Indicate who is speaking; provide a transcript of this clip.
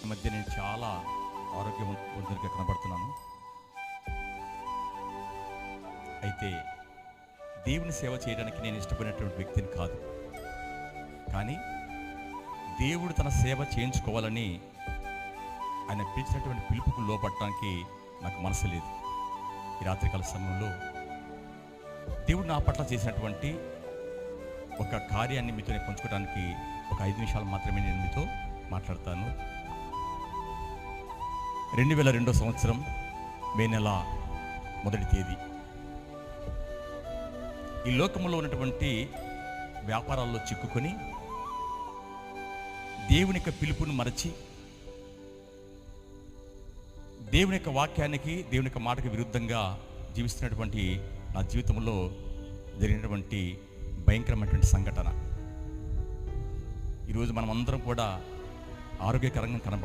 Speaker 1: ఈ మధ్య నేను చాలా ఆరోగ్యవంతుడిగా కనబడుతున్నాను. అయితే దేవుని సేవ చేయడానికి నేను ఇష్టపడినటువంటి వ్యక్తిని కాదు. కానీ దేవుడు తన సేవ చేయించుకోవాలని ఆయన పిలిచినటువంటి పిలుపుకు లోపడటానికి నాకు మనసు లేదు. ఈ రాత్రికాల సమయంలో దేవుడు నా పట్ల చేసినటువంటి ఒక కార్యాన్ని మీతో పంచుకోవడానికి ఒక 5 నిమిషాలు మాత్రమే నేను మీతో మాట్లాడతాను. 2002 సంవత్సరం మే నెల 1వ తేదీ ఈ లోకంలో ఉన్నటువంటి వ్యాపారాల్లో చిక్కుకొని దేవుని యొక్క పిలుపును మరచి దేవుని యొక్క వాక్యానికి దేవుని యొక్క మాటకి విరుద్ధంగా జీవిస్తున్నటువంటి నా జీవితంలో జరిగినటువంటి భయంకరమైనటువంటి సంఘటన. ఈరోజు మనం అందరం కూడా ఆరోగ్యకరంగా కనబడుతున్నాం.